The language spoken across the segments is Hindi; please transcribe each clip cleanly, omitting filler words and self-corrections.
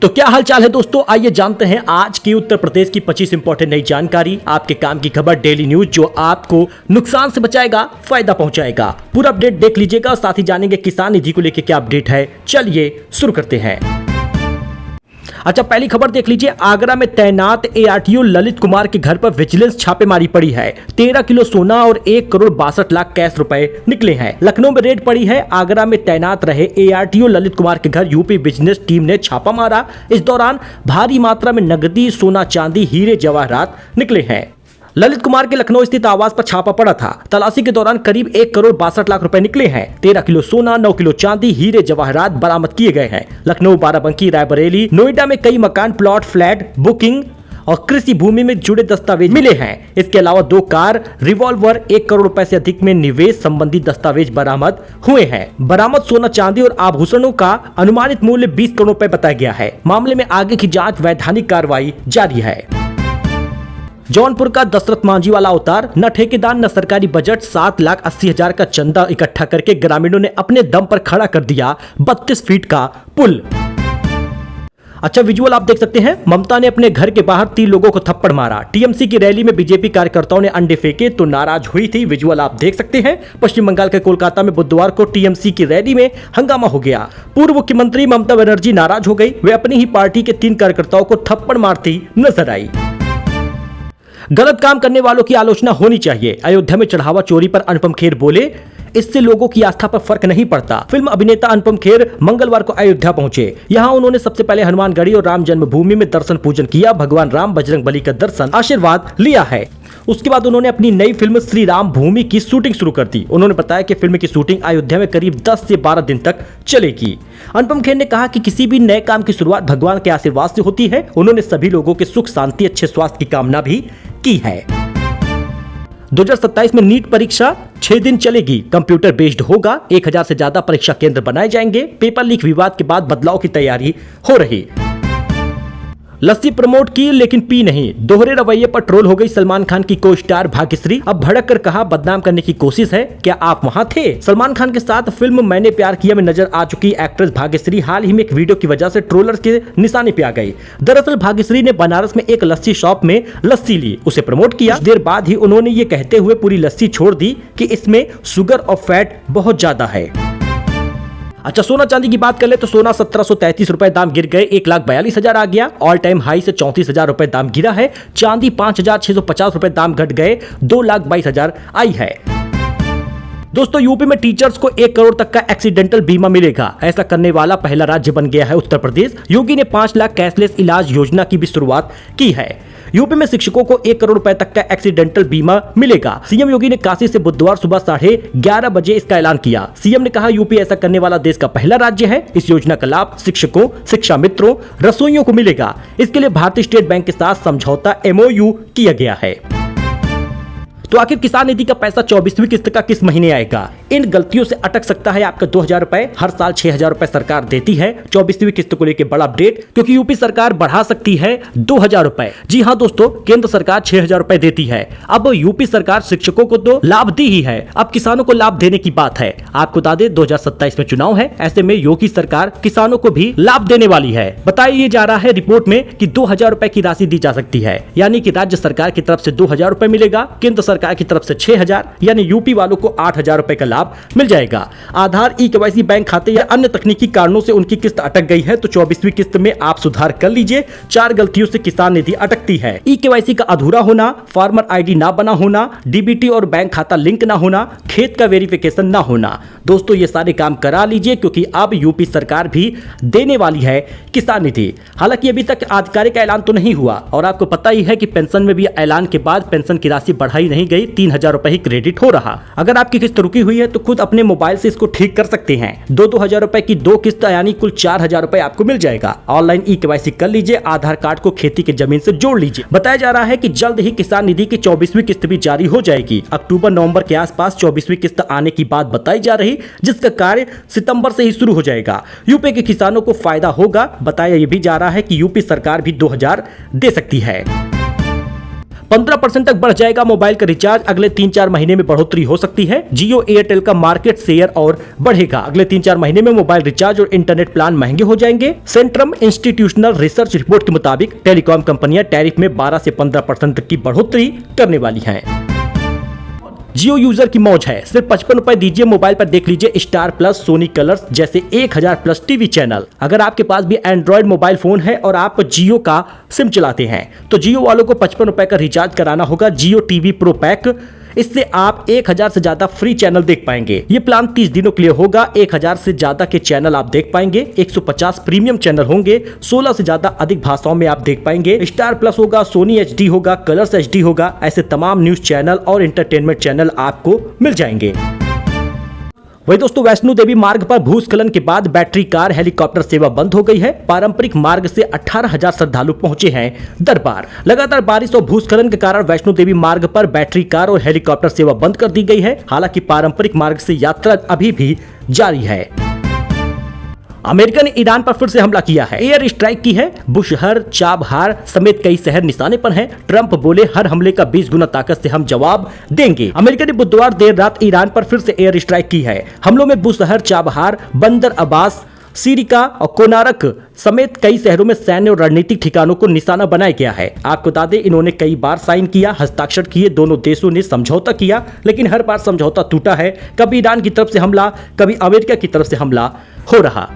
तो क्या हालचाल है दोस्तों, आइए जानते हैं आज की उत्तर प्रदेश की 25 इंपॉर्टेंट नई जानकारी। आपके काम की खबर डेली न्यूज, जो आपको नुकसान से बचाएगा, फायदा पहुंचाएगा। पूरा अपडेट देख लीजिएगा, साथ ही जानेंगे किसान निधि को लेकर क्या अपडेट है। चलिए शुरू करते हैं। अच्छा, पहली खबर देख लीजिए। आगरा में तैनात एआरटीओ ललित कुमार के घर पर विजिलेंस छापेमारी पड़ी है। 13 किलो सोना और 1 करोड़ 62 लाख कैश रुपए निकले हैं। लखनऊ में रेड पड़ी है। आगरा में तैनात रहे एआरटीओ ललित कुमार के घर यूपी विजिलेंस टीम ने छापा मारा। इस दौरान भारी मात्रा में नकदी, सोना, चांदी, हीरे जवाहरात निकले हैं। ललित कुमार के लखनऊ स्थित आवास पर छापा पड़ा था। तलाशी के दौरान करीब 1 करोड़ 62 लाख रुपए निकले हैं। 13 किलो सोना, 9 किलो चांदी, हीरे जवाहरात बरामद किए गए हैं। लखनऊ, बाराबंकी, रायबरेली, नोएडा में कई मकान, प्लॉट, फ्लैट, बुकिंग और कृषि भूमि में जुड़े दस्तावेज मिले हैं। इसके अलावा 2 कार, रिवॉल्वर, 1 करोड़ रुपए से अधिक में निवेश संबंधी दस्तावेज बरामद हुए हैं। बरामद सोना, चांदी और आभूषणों का अनुमानित मूल्य 20 करोड़ रुपए बताया गया है। मामले में आगे की जांच, वैधानिक कार्रवाई जारी है। जौनपुर का दशरथ मांझी वाला अवतार, न ठेकेदार न सरकारी बजट, 7,80,000 का चंदा इकट्ठा करके ग्रामीणों ने अपने दम पर खड़ा कर दिया 32 फीट का पुल। अच्छा, विजुअल आप देख सकते हैं। ममता ने अपने घर के बाहर 3 लोगों को थप्पड़ मारा। टीएमसी की रैली में बीजेपी कार्यकर्ताओं ने अंडे फेंके तो नाराज हुई थी। विजुअल आप देख सकते हैं। पश्चिम बंगाल के कोलकाता में बुधवार को टीएमसी की रैली में हंगामा हो गया। पूर्व मुख्यमंत्री ममता बनर्जी नाराज हो गई। वे अपनी ही पार्टी के 3 कार्यकर्ताओं को थप्पड़ मारती नजर आई। गलत काम करने वालों की आलोचना होनी चाहिए। अयोध्या में चढ़ावा चोरी पर अनुपम खेर बोले, इससे लोगों की आस्था पर फर्क नहीं पड़ता। फिल्म अभिनेता अनुपम खेर मंगलवार को अयोध्या पहुंचे। यहां उन्होंने सबसे पहले हनुमानगढ़ी और राम जन्मभूमि में दर्शन पूजन किया। भगवान राम, बजरंग बली का दर्शन, आशीर्वाद लिया है। उसके बाद उन्होंने अपनी नई फिल्म श्री राम भूमि की शूटिंग शुरू कर दी। उन्होंने बताया कि फिल्म की शूटिंग अयोध्या में करीब 10 से 12 दिन तक चलेगी। अनुपम खेर ने कहा कि किसी भी नए काम की शुरुआत भगवान के आशीर्वाद से होती है। उन्होंने सभी लोगों के सुख, शांति, अच्छे स्वास्थ्य की कामना भी की है। 2027 में नीट परीक्षा 6 दिन चलेगी। कंप्यूटर बेस्ड होगा। 1000 से ज्यादा परीक्षा केंद्र बनाए जाएंगे। पेपर लीक विवाद के बाद बदलाव की तैयारी हो रही। लस्सी प्रमोट की लेकिन पी नहीं। दोहरे रवैये पर ट्रोल हो गई सलमान खान की को स्टार भाग्यश्री। अब भड़क कर कहा, बदनाम करने की कोशिश है, क्या आप वहां थे? सलमान खान के साथ फिल्म मैंने प्यार किया में नजर आ चुकी एक्ट्रेस भाग्यश्री हाल ही में एक वीडियो की वजह से ट्रोलर्स के निशाने पे आ गई। दरअसल भाग्यश्री ने बनारस में एक लस्सी शॉप में लस्सी ली, उसे प्रमोट किया। कुछ देर बाद ही उन्होंने ये कहते हुए पूरी लस्सी छोड़ दी कि इसमें शुगर और फैट बहुत ज्यादा है। अच्छा, सोना चांदी की बात कर ले तो सोना 1733 रुपए दाम गिर गए, 1,42,000 आ गया। ऑल टाइम हाई से 34,000 रुपए दाम गिरा है। चांदी 5,650 रुपए दाम घट गए, 2,22,000 आई है। दोस्तों, यूपी में टीचर्स को 1 करोड़ तक का एक्सीडेंटल बीमा मिलेगा। ऐसा करने वाला पहला राज्य बन गया है उत्तर प्रदेश। योगी ने 5 लाख कैशलेस इलाज योजना की भी शुरुआत की है। यूपी में शिक्षकों को 1 करोड़ रुपए तक का एक्सीडेंटल बीमा मिलेगा। सीएम योगी ने काशी से बुधवार सुबह 11:30 बजे इसका ऐलान किया। सीएम ने कहा, यूपी ऐसा करने वाला देश का पहला राज्य है। इस योजना का लाभ शिक्षकों, शिक्षा मित्रों, रसोइयों को मिलेगा। इसके लिए भारतीय स्टेट बैंक के साथ समझौता MOU किया गया है। तो आखिर किसान निधि का पैसा 24वीं किस्त का किस महीने आएगा? इन गलतियों से अटक सकता है आपका 2,000 रुपए। हर साल 6,000 रुपए सरकार देती है। 24वीं किस्त को लेकर बड़ा अपडेट, क्योंकि यूपी सरकार बढ़ा सकती है 2,000 रुपए। जी हाँ दोस्तों, केंद्र सरकार 6,000 रुपए देती है। अब यूपी सरकार शिक्षकों को तो लाभ दी ही है, अब किसानों को लाभ देने की बात है। आपको बता दें 2027 में चुनाव है, ऐसे में योगी सरकार किसानों को भी लाभ देने वाली है। बताया जा रहा है रिपोर्ट में कि 2,000 रुपए की राशि दी जा सकती है, यानी कि राज्य सरकार की तरफ से 2,000 रुपए मिलेगा, केंद्र सरकार की तरफ से 6,000, यानी यूपी वालों को 8,000 रुपए का लाभ मिल जाएगा। आधार, ई-केवाईसी, बैंक खाते या अन्य तकनीकी कारणों से उनकी किस्त अटक गई है तो 24वीं किस्त में आप सुधार कर लीजिए। 4 गलतियों से किसान निधि अटकती है। ई-केवाईसी का अधूरा होना, फार्मर ID ना बना होना, डीबीटी और बैंक खाता लिंक ना होना, खेत का वेरिफिकेशन ना होना। दोस्तों, ये सारे काम करा लीजिए, क्योंकि अब यूपी सरकार भी देने वाली है किसान निधि। हालांकि अभी तक आधिकारिक ऐलान तो नहीं हुआ, और आपको पता ही है कि पेंशन में भी ऐलान के बाद पेंशन की राशि बढ़ाई नहीं गई, 3,000 रुपए ही क्रेडिट हो रहा। अगर आपकी किस्त रुकी हुई है तो खुद अपने मोबाइल से इसको ठीक कर सकते हैं। 2,000 रुपए की 2 किस्त, यानी कुल 4,000 रुपए आपको मिल जाएगा। ऑनलाइन ई-केवाईसी कर लीजिए, आधार कार्ड को खेती की जमीन से जोड़ लीजिए। बताया जा रहा है कि जल्द ही किसान निधि की 24वीं किस्त भी जारी हो जाएगी। अक्टूबर-नवंबर के आसपास 24वीं किस्त आने की बात बताई जा रही, जिसका कार्य सितंबर से ही शुरू हो जाएगा। यूपी के किसानों को फायदा होगा। बताया यह भी जा रहा है कि यूपी सरकार भी 2,000 दे सकती है। 15% तक बढ़ जाएगा मोबाइल का रिचार्ज, अगले 3-4 महीने में बढ़ोतरी हो सकती है। जियो एयरटेल का मार्केट शेयर और बढ़ेगा, अगले 3-4 महीने में मोबाइल रिचार्ज और इंटरनेट प्लान महंगे हो जाएंगे। सेंट्रम इंस्टीट्यूशनल रिसर्च रिपोर्ट के मुताबिक टेलीकॉम कंपनियां टैरिफ में 12 से 15% तक की बढ़ोतरी करने वाली हैं। जियो यूजर की मौज है, सिर्फ 55 रुपए दीजिए, मोबाइल पर देख लीजिए स्टार प्लस, सोनी कलर्स जैसे 1000 प्लस टीवी चैनल। अगर आपके पास भी एंड्रॉइड मोबाइल फोन है और आप जियो का सिम चलाते हैं तो जियो वालों को 55 रुपए का रिचार्ज कराना होगा जियो टीवी प्रो पैक। इससे आप 1000 से ज्यादा फ्री चैनल देख पाएंगे। ये प्लान 30 दिनों के लिए होगा। 1000 से ज्यादा के चैनल आप देख पाएंगे, 150 प्रीमियम चैनल होंगे, 16 से ज्यादा अधिक भाषाओं में आप देख पाएंगे। स्टार प्लस होगा, सोनी एचडी होगा, कलर्स एचडी होगा, ऐसे तमाम न्यूज चैनल और एंटरटेनमेंट चैनल आपको मिल जाएंगे। वही दोस्तों, वैष्णो देवी मार्ग पर भूस्खलन के बाद बैटरी कार हेलीकॉप्टर सेवा बंद हो गई है। पारंपरिक मार्ग से 18,000 श्रद्धालु पहुंचे हैं दरबार। लगातार बारिश और भूस्खलन के कारण वैष्णो देवी मार्ग पर बैटरी कार और हेलीकॉप्टर सेवा बंद कर दी गई है। हालांकि पारंपरिक मार्ग से यात्रा अभी भी जारी है। अमेरिका ने ईरान पर फिर से हमला किया है, एयर स्ट्राइक की है। बुशहर, चाबहार समेत कई शहर निशाने पर हैं। ट्रंप बोले हर हमले का 20 गुना ताकत से हम जवाब देंगे। अमेरिका ने बुधवार देर रात ईरान पर फिर से एयर स्ट्राइक की है। हमलों में बुशहर, चाबहार, बंदर अब्बास, सिरिका और कोनारक समेत कई शहरों में सैन्य और रणनीतिक ठिकानों को निशाना बनाया गया है। आपको बता दें, इन्होंने कई बार साइन किया, हस्ताक्षर किए, दोनों देशों ने समझौता किया, लेकिन हर बार समझौता टूटा है। कभी ईरान की तरफ से हमला, कभी अमेरिका की तरफ से हमला हो रहा।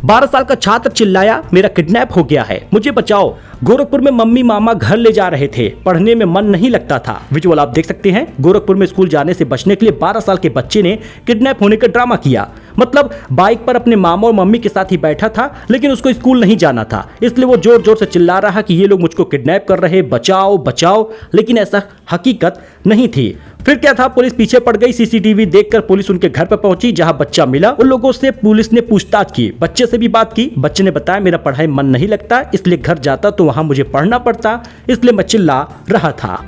12 साल का छात्र चिल्लाया, मेरा किडनैप हो गया है, मुझे बचाओ। गोरखपुर में मम्मी मामा घर ले जा रहे थे, पढ़ने में मन नहीं लगता था। विजुअल आप देख सकते हैं। गोरखपुर में स्कूल जाने से बचने के लिए 12 साल के बच्चे ने किडनैप होने का ड्रामा किया। मतलब बाइक पर अपने मामा और मम्मी के साथ ही बैठा था, लेकिन उसको स्कूल नहीं जाना था, इसलिए वो जोर जोर से चिल्ला रहा कि ये लोग मुझको किडनैप कर रहे, बचाओ बचाओ। लेकिन ऐसा हकीकत नहीं थी। फिर क्या था, पुलिस पीछे पड़ गई। सीसीटीवी देखकर पुलिस उनके घर पर पहुंची जहां बच्चा मिला। उन लोगों से पुलिस ने पूछताछ की, बच्चे से भी बात की। बच्चे ने बताया, मेरा पढ़ाई मन नहीं लगता, इसलिए घर जाता तो वहां मुझे पढ़ना पड़ता, इसलिए मैं चिल्ला रहा था।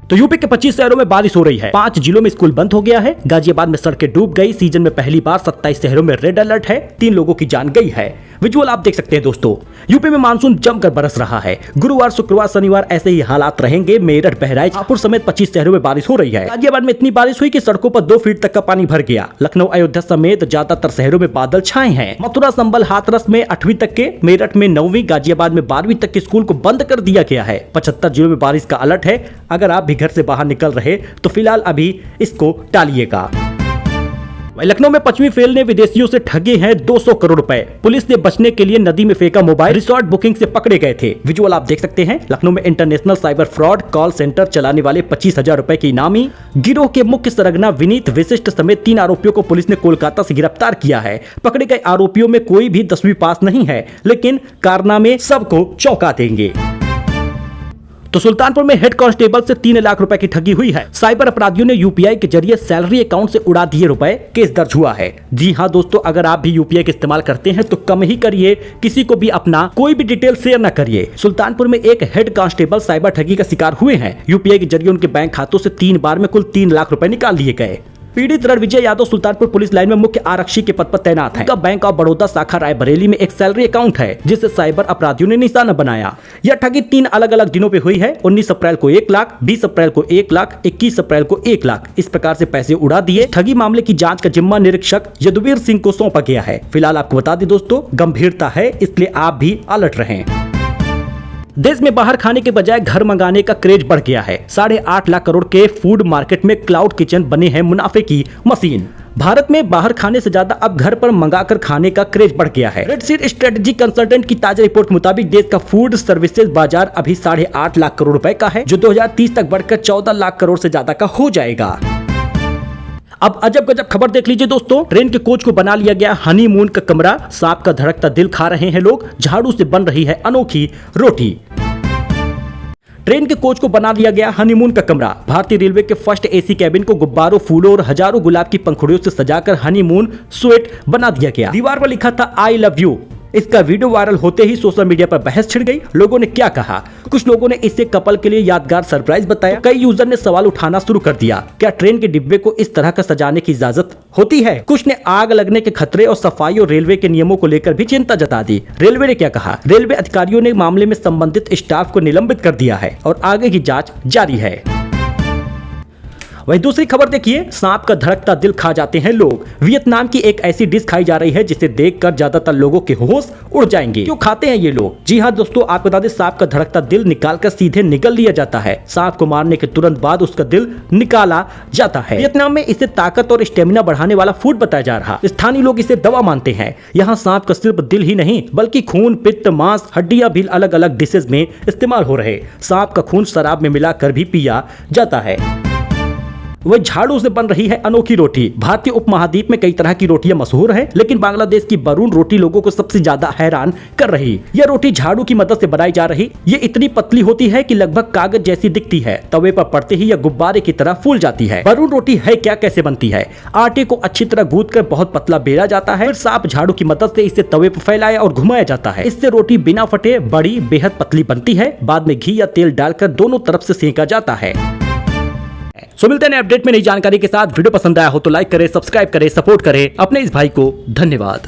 तो यूपी के 25 शहरों में बारिश हो रही है। 5 जिलों में स्कूल बंद हो गया है। गाजियाबाद में सड़कें डूब गई। सीजन में पहली बार 27 शहरों में रेड अलर्ट है। 3 लोगों की जान गई है। विजुअल आप देख सकते हैं दोस्तों। यूपी में मानसून जमकर बरस रहा है। गुरुवार, शुक्रवार, शनिवार ऐसे ही हालात रहेंगे। मेरठ, बहराइच, हापुड़ समेत 25 शहरों में बारिश हो रही है। गाजियाबाद में इतनी बारिश हुई कि सड़कों पर 2 फीट तक का पानी भर गया। लखनऊ, अयोध्या समेत ज्यादातर शहरों में बादल छाए हैं। मथुरा, संभल, हाथरस में 8वीं तक के, मेरठ में 9वीं, गाजियाबाद में 12वीं तक के स्कूल को बंद कर दिया गया है। 75 जिलों में बारिश का अलर्ट है। अगर आप भी घर से बाहर निकल रहे तो फिलहाल अभी इसको टालिएगा। लखनऊ में पश्चिमी फेल ने विदेशियों से ठगे हैं 200 करोड़ रुपए। पुलिस ने बचने के लिए नदी में फेंका मोबाइल। रिसोर्ट बुकिंग से पकड़े गए थे। विजुअल आप देख सकते हैं। लखनऊ में international cyber fraud call centre चलाने वाले 25,000 रुपए की इनामी गिरोह के मुख्य सरगना विनीत विशिष्ट समेत 3 आरोपियों को पुलिस ने कोलकाता से गिरफ्तार किया है। पकड़े गए आरोपियों में कोई भी 10वीं पास नहीं है, लेकिन कारनामे सबको चौंका देंगे। तो सुल्तानपुर में हेड कांस्टेबल से 3 लाख रुपए की ठगी हुई है। साइबर अपराधियों ने यूपीआई के जरिए सैलरी अकाउंट से उड़ा दिए रुपए। केस दर्ज हुआ है। जी हां दोस्तों, अगर आप भी यूपीआई का इस्तेमाल करते हैं तो कम ही करिए, किसी को भी अपना कोई भी डिटेल शेयर न करिए। सुल्तानपुर में एक हेड कांस्टेबल साइबर ठगी का शिकार हुए हैं। यूपीआई के जरिए उनके बैंक खातों से 3 बार में कुल 3 लाख रुपए निकाल लिए गए। पीड़ित रणविजय यादव सुल्तानपुर पुलिस लाइन में मुख्य आरक्षी के पद पर तैनात है। उनका बैंक ऑफ बड़ौदा शाखा रायबरेली में एक सैलरी अकाउंट है, जिसे साइबर अपराधियों ने निशाना बनाया। यह ठगी 3 अलग अलग दिनों पे हुई है। 19 अप्रैल को 1 लाख, 20 अप्रैल को 1 लाख, 21 अप्रैल को 1 लाख। इस प्रकार से पैसे उड़ा दिए। ठगी मामले की जांच का जिम्मा निरीक्षक यदुवीर सिंह को सौंपा गया है। फिलहाल आपको बता दें दोस्तों, गंभीरता है, इसलिए आप भी अलर्ट रहें। देश में बाहर खाने के बजाय घर मंगाने का क्रेज बढ़ गया है। 8.5 लाख करोड़ के फूड मार्केट में क्लाउड किचन बने हैं मुनाफे की मशीन। भारत में बाहर खाने से ज्यादा अब घर पर मंगाकर खाने का क्रेज बढ़ गया है। रेड सीट स्ट्रेटेजी कंसल्टेंट की ताजा रिपोर्ट के मुताबिक देश का फूड सर्विसेज बाजार अभी 8.5 लाख करोड़ रुपए का है, जो 2030 तक बढ़कर 14 लाख करोड़ से ज्यादा का हो जाएगा। अब अजब गजब खबर देख लीजिए दोस्तों। ट्रेन के कोच को बना लिया गया हनीमून का कमरा। सांप का धड़कता दिल खा रहे हैं लोग। झाड़ू से बन रही है अनोखी रोटी। ट्रेन के कोच को बना दिया गया हनीमून का कमरा। भारतीय रेलवे के फर्स्ट एसी कैबिन को गुब्बारों, फूलों और हजारों गुलाब की पंखुड़ियों से सजाकर हनीमून स्वीट बना दिया गया। दीवार पर लिखा था आई लव यू। इसका वीडियो वायरल होते ही सोशल मीडिया पर बहस छिड़ गई। लोगों ने क्या कहा, कुछ लोगों ने इसे कपल के लिए यादगार सरप्राइज बताया, कई यूजर ने सवाल उठाना शुरू कर दिया, क्या ट्रेन के डिब्बे को इस तरह का सजाने की इजाजत होती है। कुछ ने आग लगने के खतरे और सफाई और रेलवे के नियमों को लेकर भी चिंता जता दी। रेलवे ने क्या कहा, रेलवे अधिकारियों ने मामले में संबंधित स्टाफ को निलंबित कर दिया है और आगे की जांच जारी है। वहीं दूसरी खबर देखिए, सांप का धड़कता दिल खा जाते हैं लोग। वियतनाम की एक ऐसी डिश खाई जा रही है जिसे देखकर ज्यादातर लोगों के होश उड़ जाएंगे। क्यों खाते हैं ये लोग? जी हाँ दोस्तों, आपको बता दें, सांप का धड़कता दिल निकालकर सीधे निगल लिया जाता है। सांप को मारने के तुरंत बाद उसका दिल निकाला जाता है। वियतनाम में इसे ताकत और स्टेमिना बढ़ाने वाला फूड बताया जा रहा। स्थानीय लोग इसे दवा मानते हैं। यहाँ सांप का सिर्फ दिल ही नहीं बल्कि खून, पित्त, मांस, हड्डियां भी अलग अलग डिशेज में इस्तेमाल हो रहे। सांप का खून शराब में मिलाकर भी पिया जाता है। वह झाड़ू से बन रही है अनोखी रोटी। भारतीय उपमहाद्वीप में कई तरह की रोटियां मशहूर हैं, लेकिन बांग्लादेश की बरून रोटी लोगों को सबसे ज्यादा हैरान कर रही। यह रोटी झाड़ू की मदद से बनाई जा रही। ये इतनी पतली होती है कि लगभग कागज जैसी दिखती है। तवे पर पड़ते ही यह गुब्बारे की तरह फूल जाती है। बरून रोटी है क्या, कैसे बनती है? आटे को अच्छी तरह गूंथकर बहुत पतला बेला जाता है, फिर साफ झाड़ू की मदद से इसे तवे पर फैलाया और घुमाया जाता है। इससे रोटी बिना फटे बड़ी बेहद पतली बनती है। बाद में घी या तेल डालकर दोनों तरफ से सेका जाता है। सो मिलते हैं अपडेट में नई जानकारी के साथ। वीडियो पसंद आया हो तो लाइक करें, सब्सक्राइब करें, सपोर्ट करें अपने इस भाई को। धन्यवाद।